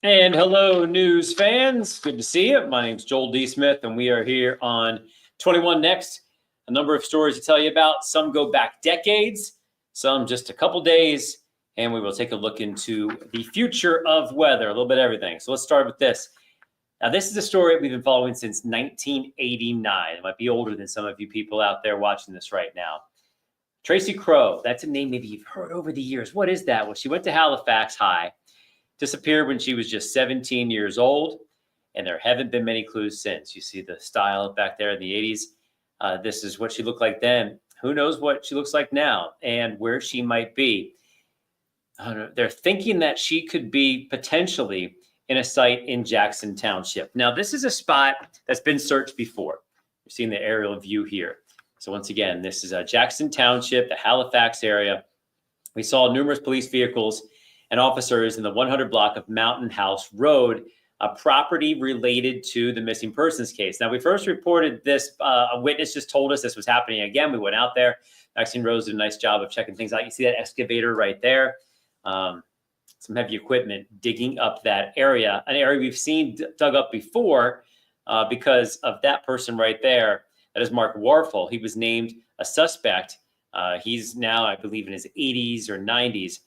And hello, news fans. Good to see you. My name's Joel D. Smith, and we are here on 21 Next. A number of stories to tell you about. Some go back decades, some just a couple days, and we will take a look into the future of weather, a little bit of everything. So let's start with this. Now, this is a story we've been following since 1989. It might be older than some of you people out there watching this right now. Tracey Kroh, that's a name maybe you've heard over the years. What is that? Well, she went to Halifax High. Disappeared when she was just 17 years old, and there haven't been many clues since. You see the style back there in the 80s. This is what she looked like then. Who knows what she looks like now and where she might be. They're thinking that she could be potentially in a site in Jackson Township. Now, this is a spot that's been searched before. You're seeing the aerial view here. So once again, this is Jackson Township, the Halifax area. We saw numerous police vehicles and officers in the 100 block of Mountain House Road, a property related to the missing persons case. Now, we first reported this, a witness just told us this was happening again. We went out there. Maxine Rose did a nice job of checking things out. You see that excavator right there. Some heavy equipment digging up that area, an area we've seen dug up before because of that person right there. That is Mark Warfel. He was named a suspect. He's now, I believe, in his 80s or 90s.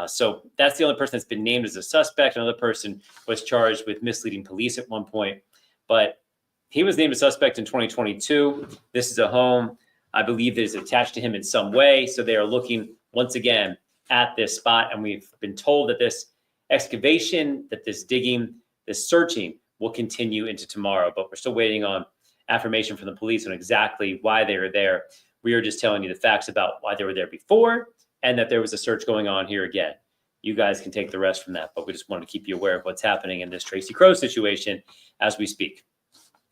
So that's the only person that's been named as a suspect. Another person was charged with misleading police at one point, but he was named a suspect in 2022. This is a home, I believe, that is attached to him in some way. So they are looking once again at this spot. And we've been told that this excavation, that this digging, this searching will continue into tomorrow, but we're still waiting on affirmation from the police on exactly why they were there. We are just telling you the facts about why they were there before and that there was a search going on here again. You guys can take the rest from that, but we just wanted to keep you aware of what's happening in this Tracey Kroh situation as we speak.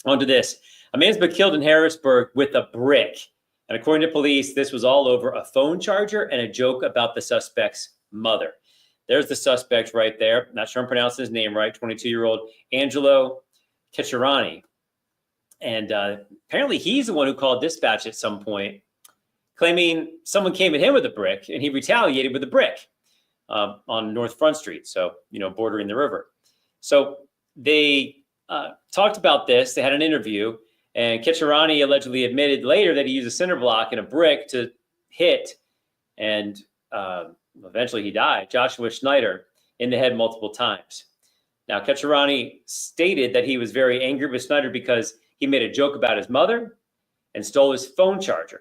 On to this. A man's been killed in Harrisburg with a brick. And according to police, this was all over a phone charger and a joke about the suspect's mother. There's the suspect right there. Not sure I'm pronouncing his name right. 22-year-old Angelo Kecharani. And apparently he's the one who called dispatch at some point, claiming someone came at him with a brick, and he retaliated with a brick on North Front Street, so, bordering the river. So they talked about this. They had an interview, and Kecharani allegedly admitted later that he used a cinder block and a brick to hit, and eventually he died, Joshua Schneider, in the head multiple times. Now, Kecharani stated that he was very angry with Schneider because he made a joke about his mother and stole his phone charger.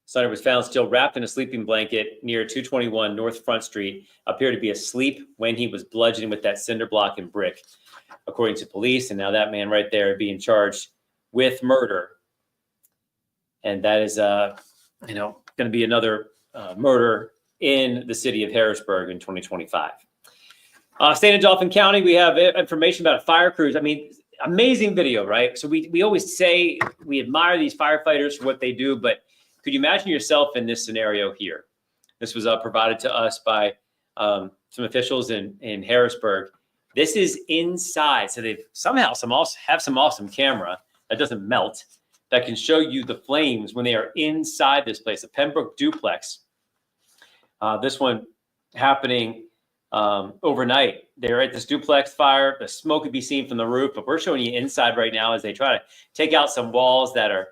Schneider was found still wrapped in a sleeping blanket near 221 North Front Street, appeared to be asleep when he was bludgeoned with that cinder block and brick, according to police. And now that man right there being charged with murder. And that is, going to be another murder in the city of Harrisburg in 2025. Staying in Dauphin County, we have information about fire crews. I mean, amazing video, right? So we always say we admire these firefighters for what they do, but could you imagine yourself in this scenario here? This was provided to us by some officials in Harrisburg. This is inside. So they've somehow have some awesome camera that doesn't melt, that can show you the flames when they are inside this place, a Pembroke duplex. This one happening overnight. They're at this duplex fire. The smoke could be seen from the roof, but we're showing you inside right now as they try to take out some walls that are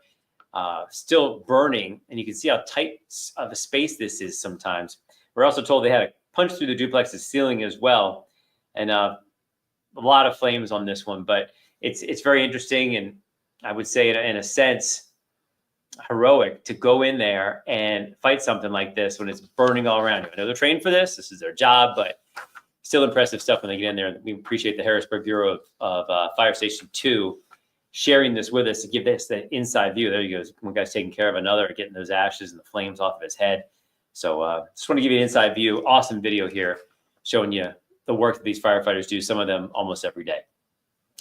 still burning, and you can see how tight of a space this is sometimes. We're also told they had to punch through the duplex's ceiling as well, and a lot of flames on this one, but it's very interesting, and I would say in a sense heroic to go in there and fight something like this when it's burning all around you. I know they're trained for this. This is their job, but still impressive stuff when they get in there. We appreciate the Harrisburg Bureau of Fire Station 2 sharing this with us to give this the inside view. There he goes. One guy's taking care of another, getting those ashes and the flames off of his head. So just want to give you an inside view. Awesome video here showing you the work that these firefighters do, some of them almost every day.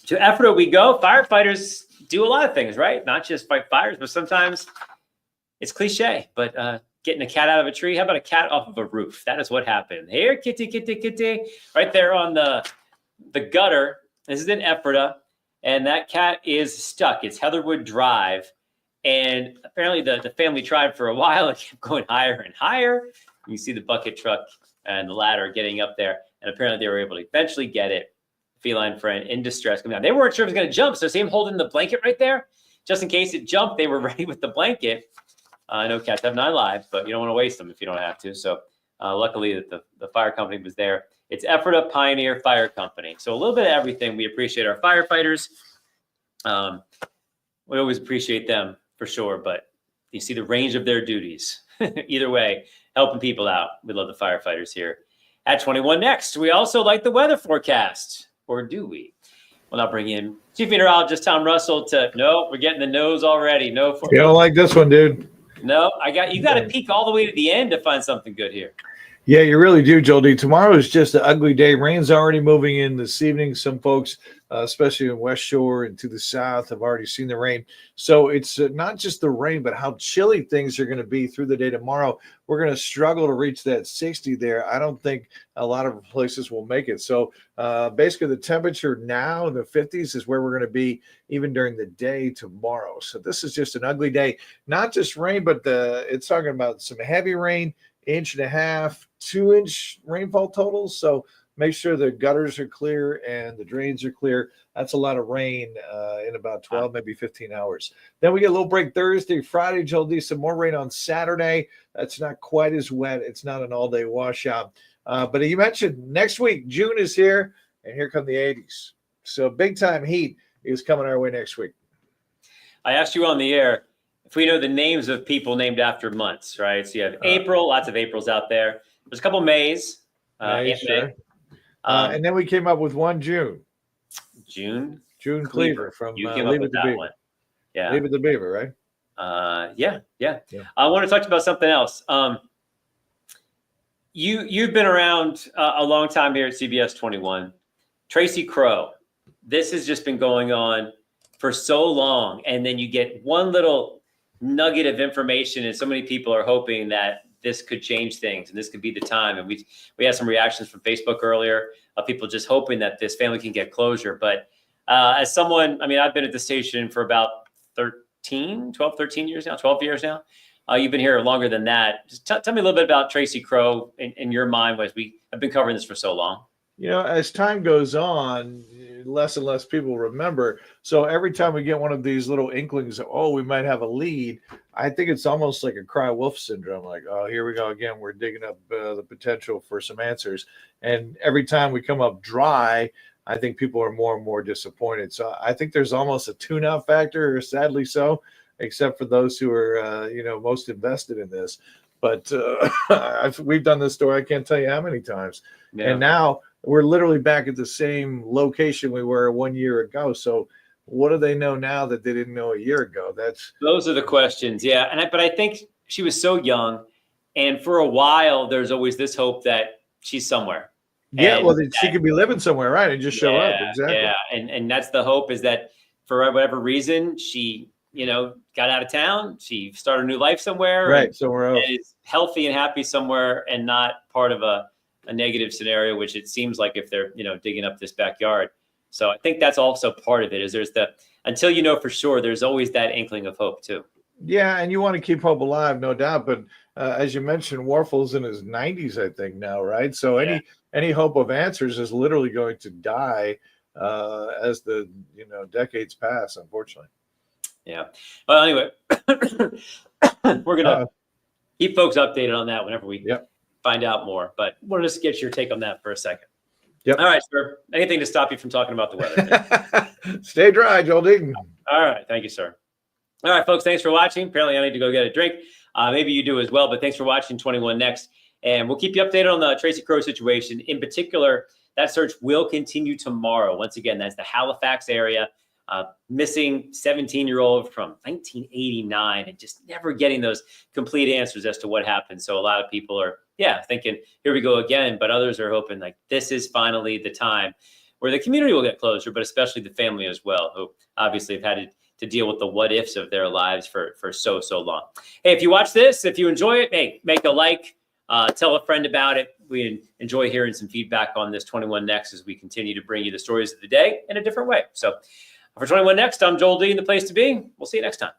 To Ephrata we go. Firefighters do a lot of things, right? Not just fight fires, but sometimes it's cliche, but getting a cat out of a tree. How about a cat off of a roof? That is what happened. Here, kitty, kitty, kitty, right there on the gutter. This is in Ephrata. And that cat is stuck. It's Heatherwood Drive. And apparently the family tried for a while. It kept going higher and higher. You see the bucket truck and the ladder getting up there. and apparently they were able to eventually get it. Feline friend in distress coming out. They weren't sure it was going to jump, so see him holding the blanket right there, just in case it jumped. They were ready with the blanket. I know cats have 9 lives, but you don't want to waste them if you don't have to. So luckily that the fire company was there. It's Ephrata Pioneer Fire Company. So a little bit of everything. We appreciate our firefighters. We always appreciate them for sure, but you see the range of their duties. Either way, helping people out. We love the firefighters here. At 21 Next, we also like the weather forecast. Or do we? We'll now bring in Chief Meteorologist Tom Russell no, we're getting the nose already. No. You don't like this one, dude. No, you got to peek all the way to the end to find something good here. Yeah, you really do, Joel D. Tomorrow is just an ugly day. Rain's already moving in this evening. Some folks, especially in West Shore and to the south, have already seen the rain. So it's not just the rain, but how chilly things are going to be through the day tomorrow. We're going to struggle to reach that 60 there. I don't think a lot of places will make it. So basically the temperature now in the 50s is where we're going to be even during the day tomorrow. So this is just an ugly day. Not just rain, but it's talking about some heavy rain, 1.5 inches, 2-inch rainfall totals. So make sure the gutters are clear and the drains are clear. That's a lot of rain in about 12, maybe 15 hours. Then we get a little break Thursday, Friday, Joel D. Some more rain on Saturday. That's not quite as wet. It's not an all-day washout. But you mentioned next week, June is here, and here come the 80s. So big-time heat is coming our way next week. I asked you on the air if we know the names of people named after months, right? So you have April, lots of Aprils out there. There's a couple Mays. May, sure. And then we came up with one June. June Cleaver from you came up with that one. Yeah. Leave It the Beaver, right? Yeah. I want to talk about something else. You've been around a long time here at CBS 21. Tracey Kroh. This has just been going on for so long, and then you get one little nugget of information, and so many people are hoping that this could change things and this could be the time. And we had some reactions from Facebook earlier of people just hoping that this family can get closure. But as someone, I've been at the station for about 12 years now, 12 years now. You've been here longer than that. Just tell me a little bit about Tracey Kroh in your mind, as we have been covering this for so long. As time goes on, less and less people remember. So every time we get one of these little inklings of, we might have a lead, I think it's almost like a cry wolf syndrome. Like, here we go again. We're digging up the potential for some answers. And every time we come up dry, I think people are more and more disappointed. So I think there's almost a tune-out factor, sadly so, except for those who are, most invested in this. But we've done this story, I can't tell you how many times. Yeah. And now we're literally back at the same location we were 1 year ago. So what do they know now that they didn't know a year ago? Those are the questions. Yeah. But I think she was so young, and for a while, there's always this hope that she's somewhere. Yeah. She could be living somewhere, right? And just show up. Exactly. Yeah. And that's the hope, is that for whatever reason, she, got out of town. She started a new life somewhere. Right. Somewhere else. And is healthy and happy somewhere, and not part of a negative scenario, which it seems like if they're, digging up this backyard. So I think that's also part of it, is until you know for sure, there's always that inkling of hope too. Yeah. And you want to keep hope alive, no doubt. But as you mentioned, Warfel's in his 90s, I think now, right? So any hope of answers is literally going to die as the, decades pass, unfortunately. Yeah. Well, anyway, we're going to keep folks updated on that whenever we find out more. But we'll just get your take on that for a second. Yep. All right, sir. Anything to stop you from talking about the weather? Stay dry, Joel Deaton. All right. Thank you, sir. All right, folks. Thanks for watching. Apparently, I need to go get a drink. Maybe you do as well. But thanks for watching 21 Next. And we'll keep you updated on the Tracey Kroh situation. In particular, that search will continue tomorrow. Once again, that's the Halifax area. Missing 17-year-old from 1989, and just never getting those complete answers as to what happened. So a lot of people are, thinking, here we go again. But others are hoping like this is finally the time where the community will get closure, but especially the family as well, who obviously have had to deal with the what ifs of their lives for so long. Hey, if you watch this, if you enjoy it, hey, make a like, tell a friend about it. We enjoy hearing some feedback on this 21 Next as we continue to bring you the stories of the day in a different way. So for 21 Next, I'm Joel D, the place to be. We'll see you next time.